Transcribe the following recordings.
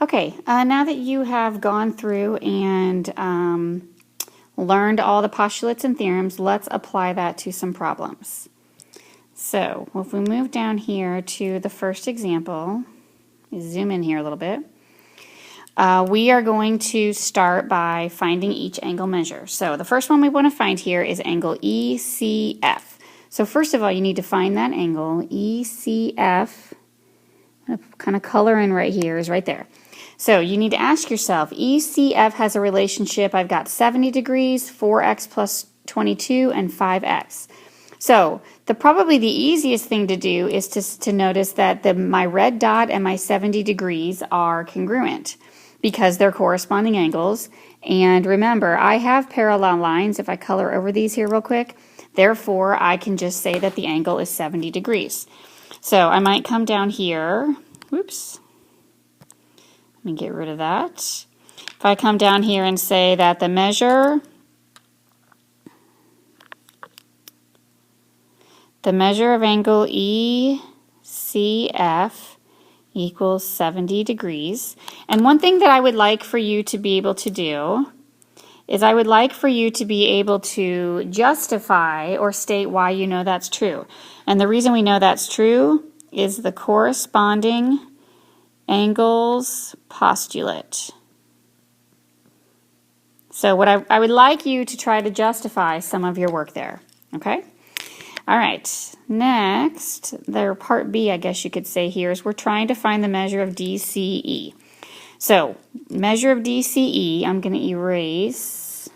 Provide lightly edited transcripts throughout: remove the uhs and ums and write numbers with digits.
Okay, now that you have gone through and learned all the postulates and theorems, let's apply that to some problems. So if we move down here to the first example, zoom in here a little bit, we are going to start by finding each angle measure. So the first one we want to find here is angle ECF. So first of all, you need to find that angle, ECF. I'm going to kind of color in right here, is right there. So you need to ask yourself, ECF has a relationship, I've got 70 degrees, 4x plus 22, and 5x. So probably the easiest thing to do is to notice that my red dot and my 70 degrees are congruent because they're corresponding angles. And remember, I have parallel lines if I color over these here real quick. Therefore, I can just say that the angle is 70 degrees. So I might come down here. Whoops. Let me get rid of that. If I come down here and say that the measure of angle ECF equals 70 degrees. And one thing that I would like for you to be able to do is I would like for you to be able to justify or state why you know that's true. And the reason we know that's true is the corresponding angles postulate. So what I would like you to try to justify some of your work there, okay? All right, next, part B, I guess you could say here, is we're trying to find the measure of DCE. So, measure of DCE, I'm going to erase,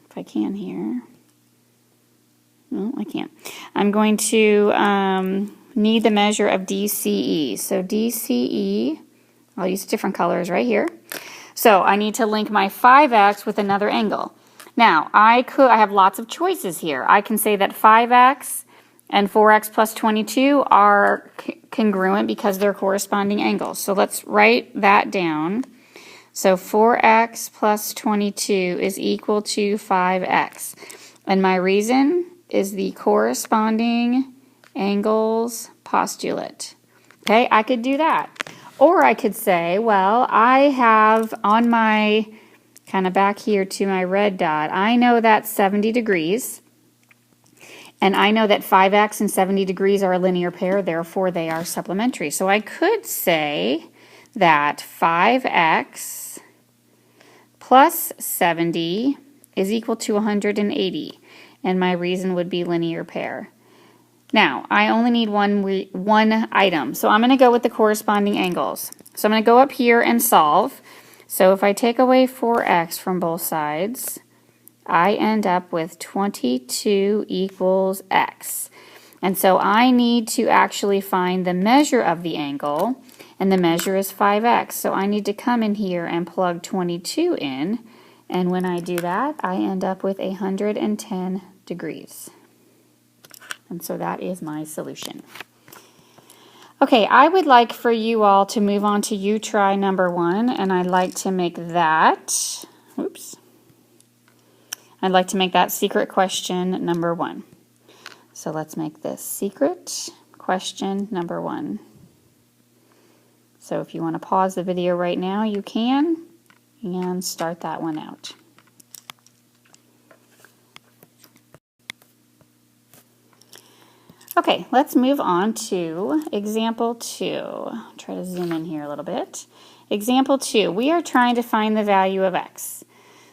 if I can here. No, I can't. I'm going to need the measure of DCE. So DCE, I'll use different colors right here. So I need to link my 5x with another angle. Now, I have lots of choices here. I can say that 5x and 4x plus 22 are congruent because they're corresponding angles. So let's write that down. So 4x plus 22 is equal to 5x. And my reason is the corresponding angles postulate. Okay, I could do that. Or I could say, well, I have on my kind of back here to my red dot, I know that's 70 degrees. And I know that 5x and 70 degrees are a linear pair, therefore they are supplementary. So I could say that 5x plus 70 is equal to 180. And my reason would be linear pair. Now, I only need one item, so I'm going to go with the corresponding angles. So I'm going to go up here and solve. So if I take away 4x from both sides, I end up with 22 equals x. And so I need to actually find the measure of the angle, and the measure is 5x. So I need to come in here and plug 22 in, and when I do that, I end up with 110 degrees. And so that is my solution. Okay, I would like for you all to move on to you try number 1, and I'd like to make that, I'd like to make that secret question number 1. So let's make this secret question number 1. So if you want to pause the video right now, you can, and start that one out. Okay, let's move on to example 2. Try to zoom in here a little bit. Example 2, we are trying to find the value of x.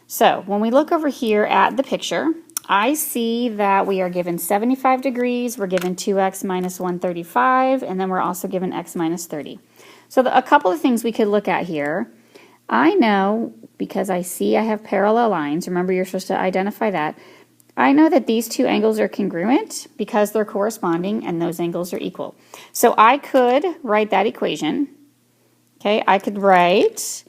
So when we look over here at the picture, I see that we are given 75 degrees, we're given 2x minus 135, and then we're also given x minus 30. So a couple of things we could look at here. I know, because I see I have parallel lines, remember you're supposed to identify that, I know that these two angles are congruent because they're corresponding and those angles are equal. So I could write that equation. Okay, I could write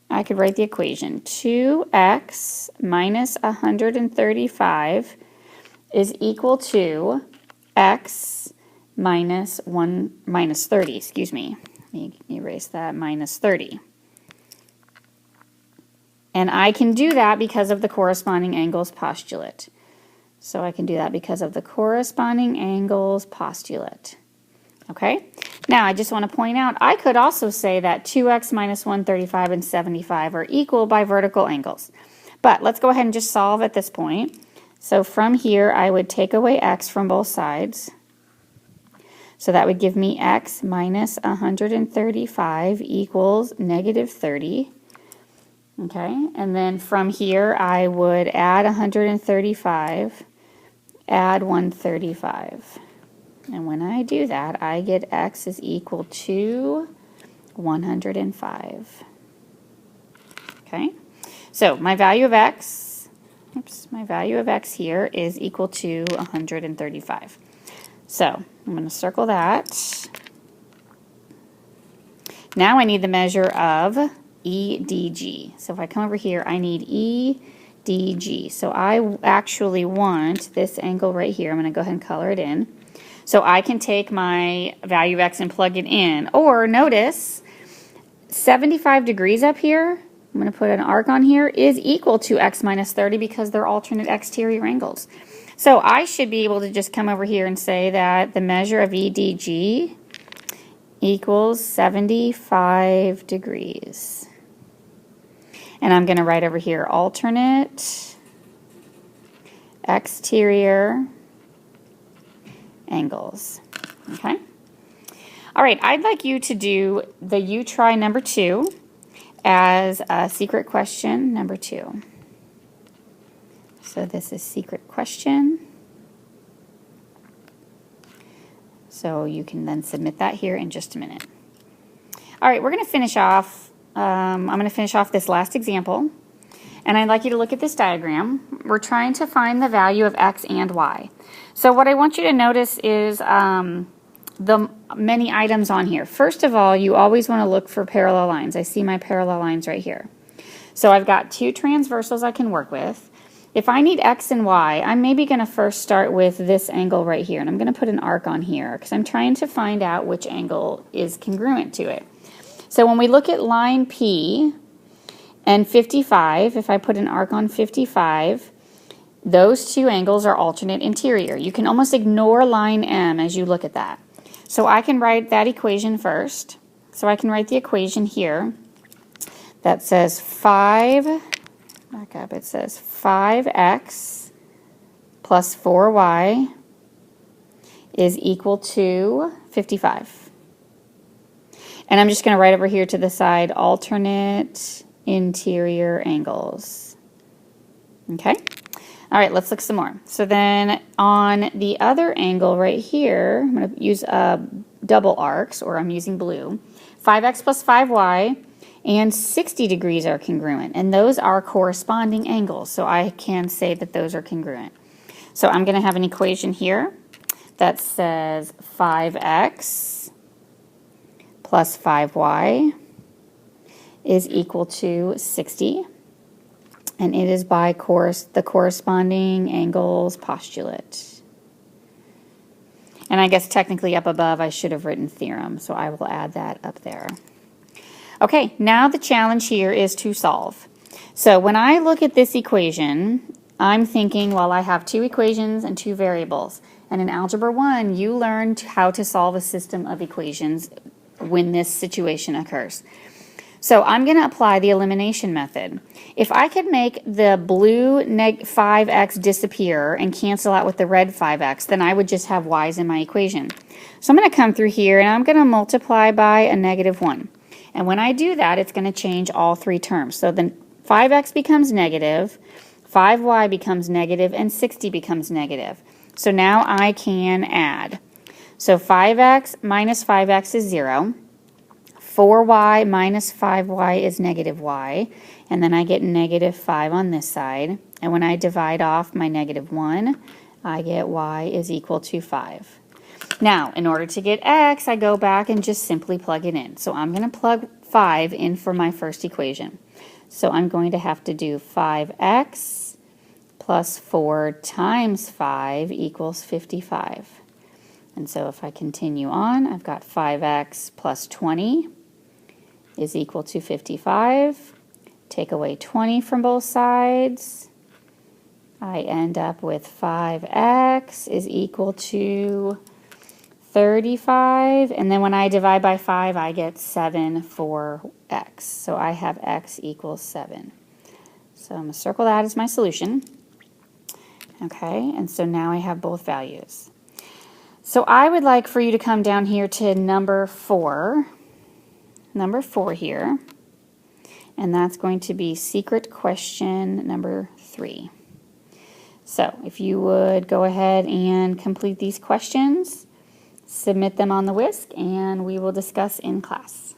I could write the equation 2x minus 135 is equal to x minus 30, excuse me. Let me erase that, minus 30. And I can do that because of the corresponding angles postulate. So I can do that because of the corresponding angles postulate. Okay? Now, I just want to point out, I could also say that 2x minus 135 and 75 are equal by vertical angles. But let's go ahead and just solve at this point. So from here, I would take away x from both sides. So that would give me x minus 135 equals negative 30. Okay, and then from here, I would add 135, add 135. And when I do that, I get x is equal to 105. Okay, so my value of x, here is equal to 135. So I'm going to circle that. Now I need the measure of EDG. So if I come over here, I need EDG. So I actually want this angle right here. I'm going to go ahead and color it in. So I can take my value of x and plug it in. Or notice, 75 degrees up here, I'm going to put an arc on here, is equal to x minus 30 because they're alternate exterior angles. So I should be able to just come over here and say that the measure of EDG equals 75 degrees. And I'm going to write over here alternate exterior angles. Okay? All right, I'd like you to do the you try number 2 as a secret question number 2. So this is secret question. So you can then submit that here in just a minute. All right, we're going to finish off. I'm going to finish off this last example. And I'd like you to look at this diagram. We're trying to find the value of x and y. So what I want you to notice is the many items on here. First of all, you always want to look for parallel lines. I see my parallel lines right here. So I've got 2 transversals I can work with. If I need x and y, I'm maybe going to first start with this angle right here. And I'm going to put an arc on here because I'm trying to find out which angle is congruent to it. So when we look at line P and 55, if I put an arc on 55, those 2 angles are alternate interior. You can almost ignore line M as you look at that. So I can write that equation first. So I can write the equation here that says 5, back up, it says 5x plus 4y is equal to 55. And I'm just going to write over here to the side alternate interior angles. Okay? All right, let's look some more. So then on the other angle right here, I'm going to use double arcs, or I'm using blue. 5x plus 5y and 60 degrees are congruent, and those are corresponding angles, so I can say that those are congruent. So I'm going to have an equation here that says 5x plus 5y is equal to 60. And it is by the corresponding angles postulate. And I guess technically up above I should have written theorem, so I will add that up there. Okay, now the challenge here is to solve. So when I look at this equation, I'm thinking, well, I have 2 equations and 2 variables. And in Algebra 1, you learned how to solve a system of equations when this situation occurs. So I'm going to apply the elimination method. If I could make the blue 5x disappear and cancel out with the red 5x, then I would just have y's in my equation. So I'm going to come through here and I'm going to multiply by a -1. And when I do that, it's going to change all 3 terms. So then 5x becomes negative, 5y becomes negative, and 60 becomes negative. So now I can add. So 5x minus 5x is 0. 4y minus 5y is negative y, and then I get negative 5 on this side. And when I divide off my -1, I get y is equal to 5. Now, in order to get x, I go back and just simply plug it in. So I'm going to plug 5 in for my first equation. So I'm going to have to do 5x plus 4 times 5 equals 55. And so if I continue on, I've got 5x plus 20 is equal to 55. Take away 20 from both sides. I end up with 5x is equal to 35, and then when I divide by 5, I get 7 for x. So I have x equals 7. So I'm going to circle that as my solution. Okay, and so now I have both values. So I would like for you to come down here to number 4 here, and that's going to be secret question number 3. So if you would go ahead and complete these questions, submit them on the WISC, and we will discuss in class.